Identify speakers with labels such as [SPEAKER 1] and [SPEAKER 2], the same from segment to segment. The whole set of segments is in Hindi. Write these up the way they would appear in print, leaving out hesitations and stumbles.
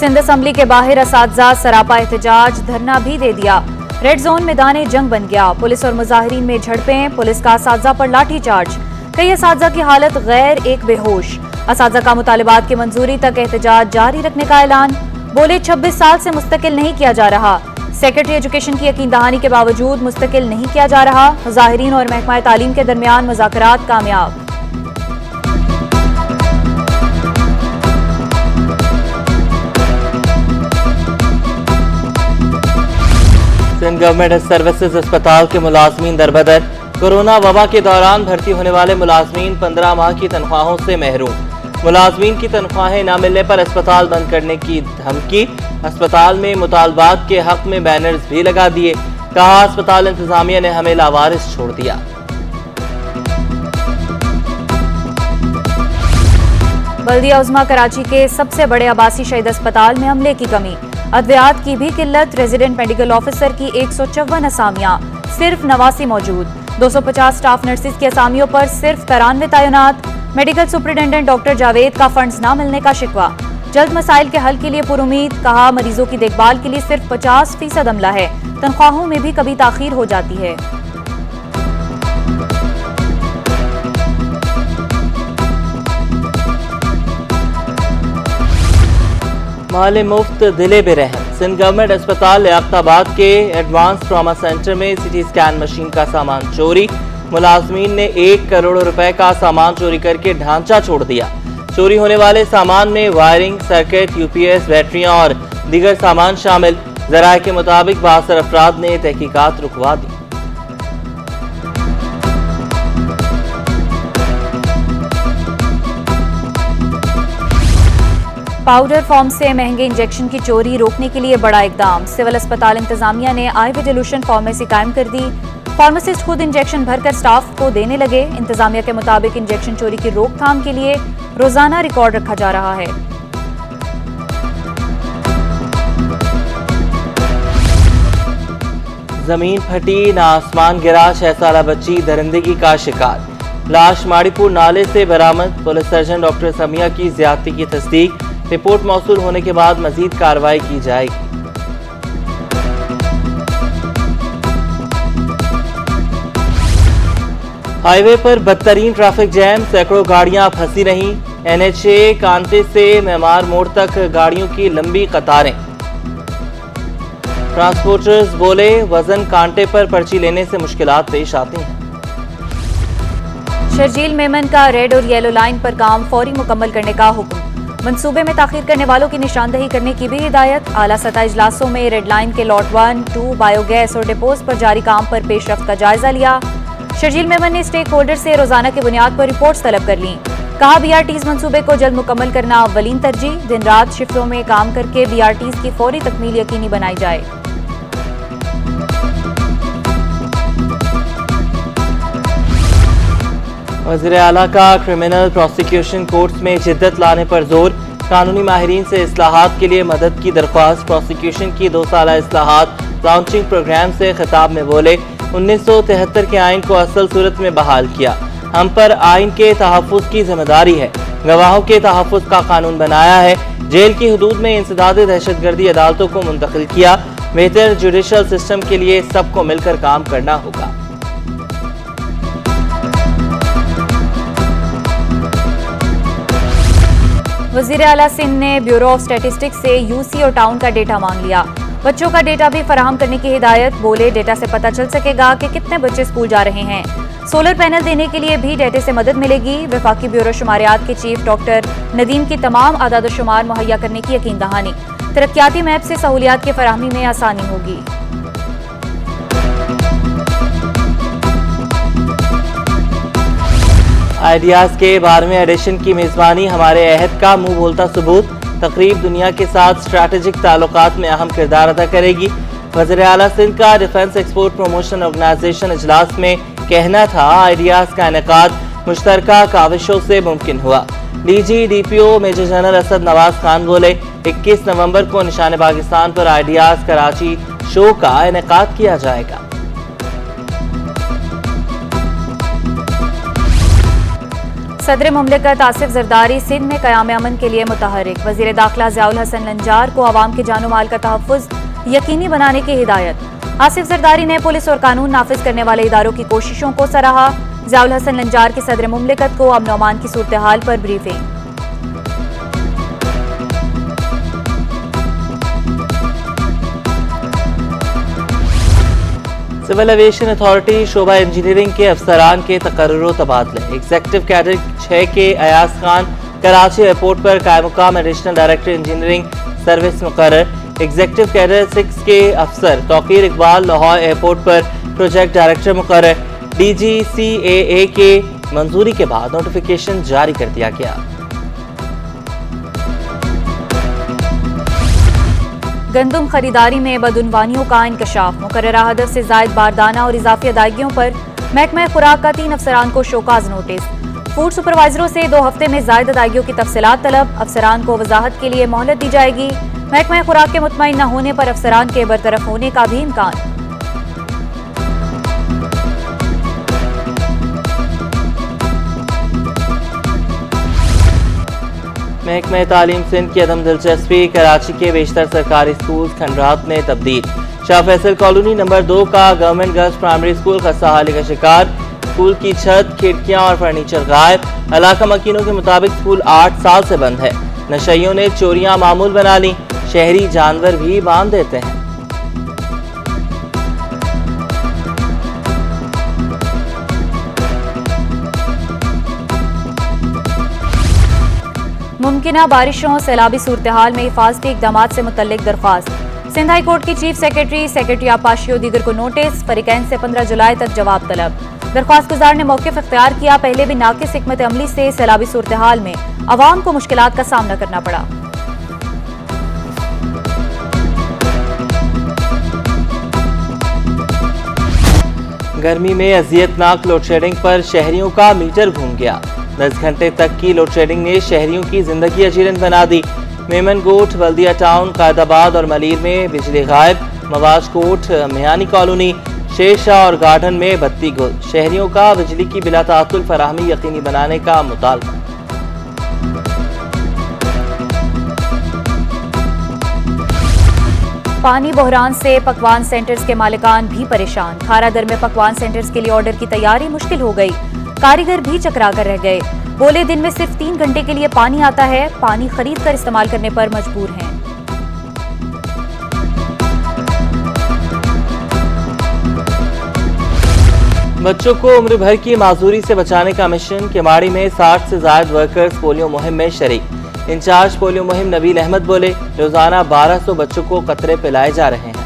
[SPEAKER 1] सिंध असम्बली के बाहर असातिज़ा सरापा एहतजाज, धरना भी दे दिया। रेड जोन मैदान जंग बन गया। पुलिस और मुजाहिरीन में झड़पें, पुलिस का असातिज़ा पर लाठी चार्ज। कई असातिज़ा की हालत गैर, एक बेहोश। असातिज़ा का मुतालिबात की मंजूरी तक एहतजाज जारी रखने का ऐलान। बोले 26 साल से मुस्तकिल नहीं किया जा रहा। सेक्रेटरी एजुकेशन की यकीन दहानी के बावजूद मुस्तकिल नहीं किया जा रहा। मुजाहिरीन और महकमा तालीम के दरमियान मुज़ाकरात कामयाब।
[SPEAKER 2] सिंध गवर्नमेंट हेल्थ सर्विसेज अस्पताल के मुलाजमीन दरबदर। कोरोना वबा के दौरान भर्ती होने वाले मुलाजमीन 15 माह की तनख्वाहों से महरूम। मुलाजमीन की तनख्वाहें न मिलने पर अस्पताल बंद करने की धमकी। अस्पताल में मुतालबात के हक में बैनर्स भी लगा दिए। कहा, अस्पताल इंतजामिया ने हमें लावारिस छोड़ दिया।
[SPEAKER 1] बल्दिया उज़्मा कराची के सबसे बड़े आबासी शहीद अस्पताल में अमले की कमी। अद्वियात की भी किल्लत। रेजिडेंट मेडिकल ऑफिसर की 154 असामियां, सिर्फ 89 मौजूद। 250 स्टाफ नर्सिस की असामियों पर सिर्फ 93 तैनात। मेडिकल सुपरिटेंडेंट डॉक्टर जावेद का फंड्स न मिलने का शिकवा। जल्द मसाइल के हल के लिए पुरुमीद। कहा, मरीजों की देखभाल के लिए सिर्फ 50% अमला है। तनख्वाहों में भी कभी ताखीर हो जाती है।
[SPEAKER 2] माले मुफ्त दिले बेरहम। सिंध गवर्नमेंट अस्पताल लियाकताबाद के एडवांस ट्रॉमा सेंटर में सीटी स्कैन मशीन का सामान चोरी। मुलाजमीन ने 1 करोड़ रुपए का सामान चोरी करके ढांचा छोड़ दिया। चोरी होने वाले सामान में वायरिंग, सर्किट, यूपीएस, बैटरियां और दीगर सामान शामिल। जराये के मुताबिक 72 अफराद ने तहकीकात रुकवा दी।
[SPEAKER 1] पाउडर फॉर्म से महंगे इंजेक्शन की चोरी रोकने के लिए बड़ा इकदाम। सिविल अस्पताल इंतजामिया ने IV डिल्यूशन फार्मेसी कायम कर दी। फार्मासिस्ट खुद इंजेक्शन भरकर स्टाफ को देने लगे। इंतजामिया के मुताबिक इंजेक्शन चोरी की रोकथाम के लिए रोजाना रिकॉर्ड रखा जा रहा है।
[SPEAKER 2] जमीन फटी, ना आसमान गिरा, 6 साला बच्ची दरिंदगी का शिकार। लाश माड़ीपुर नाले से बरामद। पुलिस सर्जन डॉक्टर समिया की ज्यादती की तस्दीक। रिपोर्ट मौसूल होने के बाद मजीद कार्रवाई की जाएगी। हाईवे पर बदतरीन ट्रैफिक जैम, सैकड़ों गाड़ियां फंसी रहीं। NH कांटे से मेमार मोड़ तक गाड़ियों की लंबी कतारें। ट्रांसपोर्टर्स बोले, वजन कांटे पर पर्ची लेने से मुश्किलात पेश आती हैं।
[SPEAKER 1] शर्जील मेमन का रेड और येलो लाइन पर काम फौरी मुकम्मल करने का हुक्म। मंसूबे में ताखीर करने वालों की निशानदही करने की भी हिदायत। आला सतह इजलासों में रेड लाइन के लॉट 1, 2 बायोगैस और डिपोज पर जारी काम पर पेशरफ्त का जायजा लिया। शर्जील मेमन ने स्टेक होल्डर से रोजाना की बुनियाद पर रिपोर्ट्स तलब कर ली। कहा, BRTs मंसूबे को जल्द मुकम्मल करना अव्वलीन तरजीह। दिन रात शिफ्टों में काम करके BRTs की फौरी तकमील यकीनी बनाई जाए।
[SPEAKER 2] वज़ीर आला का क्रिमिनल प्रोसिक्यूशन कोर्ट्स में जिद्दत लाने पर जोर। कानूनी माहिरीन से इस्लाहात के लिए मदद की दरख्वास्त। प्रोसिक्यूशन की 2 साला इस्लाहात लॉन्चिंग प्रोग्राम से खिताब में बोले, 1973 के आइन को असल सूरत में बहाल किया। हम पर आइन के तहफ़्फ़ुज़ की जिम्मेदारी है। गवाहों के तहफ़्फ़ुज़ का कानून बनाया है। जेल की हदूद में इंसदाद दहशतगर्दी अदालतों को मुंतकिल किया। बेहतर जुडिशल सिस्टम के लिए सबको मिलकर काम करना होगा।
[SPEAKER 1] वज़ीर आला सिंध ने ब्यूरो ऑफ स्टैटिस्टिक्स से UC और टाउन का डेटा मांग लिया। बच्चों का डेटा भी फराहम करने की हिदायत। बोले, डेटा से पता चल सकेगा कि कितने बच्चे स्कूल जा रहे हैं। सोलर पैनल देने के लिए भी डेटा से मदद मिलेगी। वफाकी ब्यूरो शुमारियात के चीफ डॉक्टर नदीम की तमाम आदाद शुमार मुहैया करने की यकीन दहानी। तरक्याती मैप से सहूलियात की फराहमी में आसानी होगी।
[SPEAKER 2] आइडियाज के 12वें एडिशन की मेजबानी हमारे अहद का मुंह बोलता सबूत। तकरीब दुनिया के साथ स्ट्रैटेजिक ताल्लुकात में अहम किरदार अदा करेगी। वज़ीर आला सिंध का डिफेंस एक्सपोर्ट प्रमोशन ऑर्गेनाइजेशन इजलास में कहना था, आइडियाज का इनेकाद मुश्तरका काविशों से मुमकिन हुआ। DG DPO major general Asad Nawaz Khan बोले, 21 नवंबर को निशान पाकिस्तान पर आइडियाज कराची शो का इनेकाद किया जाएगा।
[SPEAKER 1] सदर मुमलिकत आसिफ जरदारी सिंध में क़याम अमन के लिए मुतहर्रिक। वज़ीर दाखिला ज़ियाउल हसन लंजार को अवाम के जानो माल का तहफ़्फ़ुज़ यकीनी बनाने की हिदायत। आसिफ जरदारी ने पुलिस और कानून नाफिज करने वाले इदारों की कोशिशों को सराहा। ज़ियाउल हसन लंजार की सदर मुमलिकत को अमन अमान की सूरत हाल पर ब्रीफिंग।
[SPEAKER 2] सिविल एविएशन अथॉरिटी शोबा इंजीनियरिंग के अफसरान के तकर्रुर तबादले। एग्जीक्यूटिव कैडर 6 के अयाज खान कराची एयरपोर्ट पर कायमुकाम एडिशनल डायरेक्टर इंजीनियरिंग सर्विस मुकर्रर। एग्जीक्यूटिव कैडर 6 के अफसर तौकीर इकबाल लाहौर एयरपोर्ट पर प्रोजेक्ट डायरेक्टर मुकर्रर। DGCAA के मंजूरी के बाद नोटिफिकेशन जारी कर दिया गया।
[SPEAKER 1] गंदम खरीदारी में बदउनवानियों का इंकशाफ। मुकर्ररा हदफ से जायद बारदाना और इजाफी अदायगियों पर महकमा खुराक का 3 अफसरान को शोकाज नोटिस। फूड सुपरवाइजरों से 2 हफ्ते में जायद अदायगियों की तफसीलात तलब। अफसरान को वजाहत के लिए मोहलत दी जाएगी। महकमा खुराक के मुतमईन न होने पर अफसरान के बरतरफ होने का भी इम्कान।
[SPEAKER 2] महकमा तालीम सिंध की अदम दिलचस्पी। कराची के बेशतर सरकारी स्कूल खंडरात में तब्दील। शाह फैसल कॉलोनी नंबर 2 का गवर्नमेंट गर्ल्स प्राइमरी स्कूल खस्ताहाली का शिकार। स्कूल की छत, खिड़कियां और फर्नीचर गायब। इलाका मकीनों के मुताबिक स्कूल 8 साल से बंद है। नशइयों ने चोरियां मामूल बना ली। शहरी जानवर भी बांध देते हैं।
[SPEAKER 1] मुमकिना बारिशों सैलाबी सूरत हाल में हिफाजती इकदाम से मुतल्लिक दरख्वास्त। सिंध हाई कोर्ट की चीफ सेक्रेटरी आपाशी और दीगर को नोटिस। फरीकैन से 15 जुलाई तक जवाब तलब। दरख्वास्त गुजार ने मौक़िफ़ इख्तियार किया। पहले भी नाकिस हिकमत अमली से सैलाबी सूरत हाल में अवाम को मुश्किलात का सामना करना पड़ा।
[SPEAKER 2] गर्मी में अजियतनाक लोड शेडिंग पर शहरियों का मीटर घूम गया। 10 घंटे तक की लोड शेडिंग ने शहरियों की जिंदगी अजीरन बना दी। मेमनगोट, बल्दिया टाउन, कायदाबाद और मलीर में बिजली गायब। मवाज कोट, मियानी कॉलोनी, शेरशाह और गार्डन में बत्ती गुल। शहरियों का बिजली की बिला ताअत्तुल फराहमी यकीनी बनाने का मुतालबा।
[SPEAKER 1] पानी बहरान से पकवान सेंटर्स के मालिकान भी परेशान। खारा दर में पकवान सेंटर्स के लिए ऑर्डर की तैयारी मुश्किल हो गई। कारीगर भी चकरा कर रह गए। बोले दिन में सिर्फ 3 घंटे के लिए पानी आता है। पानी खरीद कर इस्तेमाल करने पर मजबूर हैं।
[SPEAKER 2] बच्चों को उम्र भर की माजूरी से बचाने का मिशन। केमाड़ी में 60 से ज्यादा वर्कर्स पोलियो मुहिम में शरीक। इंचार्ज पोलियो मुहिम नबील अहमद बोले, रोजाना 1200 बच्चों को कतरे पिलाए जा रहे हैं।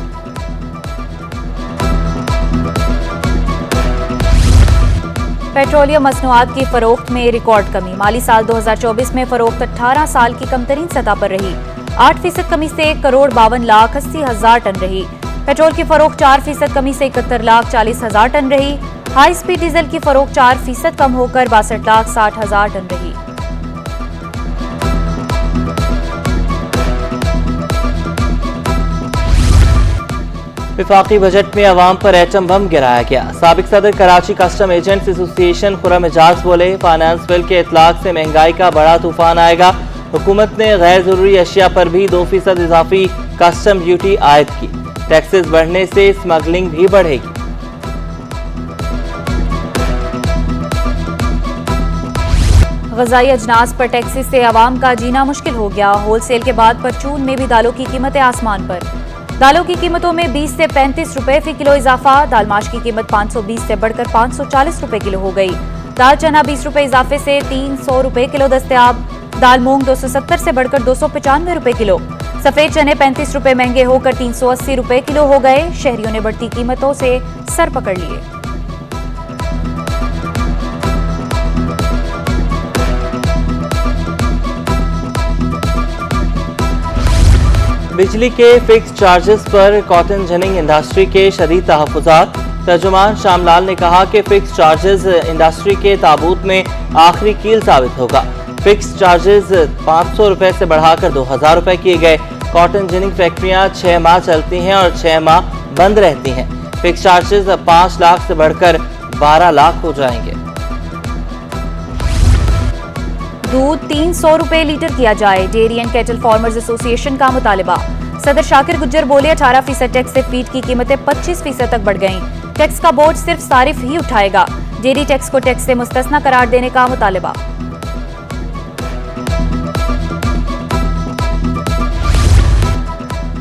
[SPEAKER 1] पेट्रोलियम मसनूआत की फरोख्त में रिकॉर्ड कमी। माली साल 2024 में फरोख्त 18 साल की कमतरीन सतह पर रही। 8% कमी से 1,80,80,000 टन रही। पेट्रोल की फरोख्त 4% कमी से 71,40,000 टन रही। हाई स्पीड डीजल की फरोख्त 4% कम होकर 62,60,000 टन रही।
[SPEAKER 2] विफाकी बजट में अवाम पर एटम बम गिराया गया। साबिक सदर Karachi custom agents association Khurram Ejaz बोले, फाइनेंस बिल के इतलाक से महंगाई का बड़ा तूफान आएगा। हुकूमत ने गैर जरूरी अशिया पर भी 2% इजाफी कस्टम ड्यूटी आयद की। टैक्सेस बढ़ने से स्मगलिंग भी बढ़ेगी।
[SPEAKER 1] ग़िज़ाई अजनास पर टैक्सेस से अवाम का जीना मुश्किल हो गया। होलसेल के बाद परचून में भी दालों की कीमतें आसमान पर। दालों की कीमतों में 20 से 35 रुपए फी किलो इजाफा। दालमाश की कीमत 520 से बढ़कर 540 रुपए किलो हो गई। दाल चना 20 रुपए इजाफे से 300 रुपए किलो दस्तयाब। दाल मूंग 270 से बढ़कर 295 रुपए किलो। सफेद चने 35 रुपए महंगे होकर 380 रुपए किलो हो गए। शहरियों ने बढ़ती कीमतों से सर पकड़ लिए।
[SPEAKER 2] बिजली के फिक्स चार्जेस पर कॉटन जिनिंग इंडस्ट्री के शदीद तहफ़्फ़ुज़ात। तर्जुमान शामलाल ने कहा कि फिक्स चार्जेस इंडस्ट्री के ताबूत में आखिरी कील साबित होगा। फिक्स चार्जेस 500 रुपए से बढ़ाकर 2000 रुपए किए गए। कॉटन जिनिंग फैक्ट्रियां 6 माह चलती हैं और 6 माह बंद रहती हैं। फिक्स चार्जेस 5 लाख से बढ़कर 12 लाख हो जाएंगे।
[SPEAKER 1] दूध 300 रुपए लीटर किया जाए, dairy and cattle farmers association का मुतालिबा। सदर शाकिर गुज्जर बोले 18% टैक्स से फीड की कीमतें 25% तक बढ़ गईं। टैक्स का बोझ सिर्फ सारिफ ही उठाएगा, डेयरी टैक्स को टैक्स से मुस्तस्ना करार देने का मुतालिबा।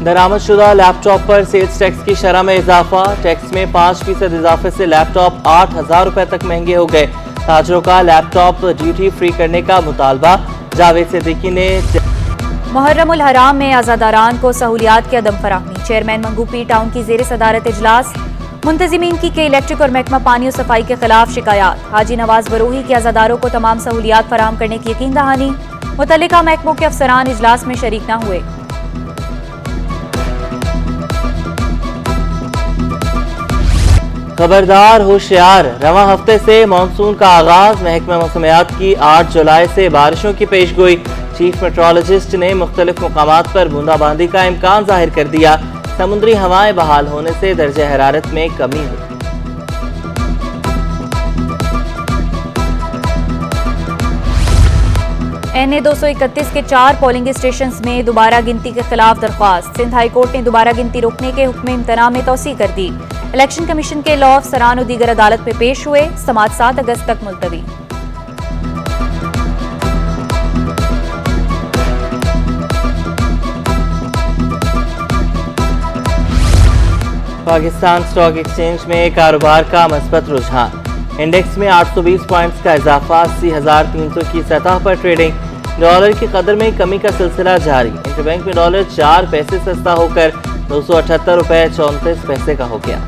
[SPEAKER 2] दरामदशुदा लैपटॉप पर सेल्स टैक्स की शरह में इजाफा। टैक्स में 5% इजाफे से लैपटॉप 8,000 रुपए तक महंगे हो गए। ताजरों का लैपटॉप ड्यूटी फ्री करने का मुतालबा। जावेद सिद्दीकी ने
[SPEAKER 1] मुहर्रमुल हराम में आज़ादारान को सहूलियात की अदम फराहमी। चेयरमैन मंगूपी टाउन की जेर सदारत इजलास। मुंतजिमीन की इलेक्ट्रिक और महकमा पानी और सफाई के खिलाफ शिकायत। हाजी नवाज बरोही के आज़ादारों को तमाम सहूलियात फराहम करने की यकीन दहानी। मुतल्लिका महकमों के अफसरान इजलास में शरीक न हुए।
[SPEAKER 2] खबरदार होशियार, रवां हफ्ते से मानसून का आगाज। महकमा मौसमियात की 8 जुलाई से बारिशों की पेशगोई। चीफ मेट्रोलॉजिस्ट ने मुख्तलिफ मुकामात पर बूंदाबांदी का इम्कान जाहिर कर दिया। समुद्री हवाएं बहाल होने से दर्जे हरारत में कमी हुई।
[SPEAKER 1] NA 231 के 4 पोलिंग स्टेशन में दोबारा गिनती के खिलाफ दरख्वास्त। सिंध हाई कोर्ट ने दोबारा गिनती रोकने के हुक्म इम्तना में तौसी कर दी। इलेक्शन कमीशन के लॉ अफसरान और दीगर अदालत में पेश हुए। समाअत 7 अगस्त तक मुलतवी।
[SPEAKER 2] पाकिस्तान स्टॉक एक्सचेंज में कारोबार का मस्बत रुझान। इंडेक्स में 820 पॉइंट्स का इजाफा। 80,300 की सतह पर ट्रेडिंग। डॉलर की कदर में कमी का सिलसिला जारी। इंटरबैंक में डॉलर 4 पैसे सस्ता होकर 278 रुपए 34 पैसे का हो गया।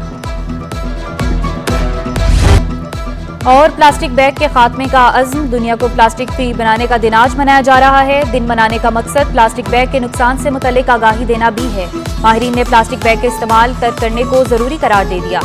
[SPEAKER 1] और प्लास्टिक बैग के खात्मे का अज़्म। दुनिया को प्लास्टिक फ्री बनाने का दिन आज मनाया जा रहा है। दिन मनाने का मकसद प्लास्टिक बैग के नुकसान से मुतल्लिक आगाही देना भी है। माहिरीन ने प्लास्टिक बैग के इस्तेमाल तर्क करने को जरूरी करार दे दिया।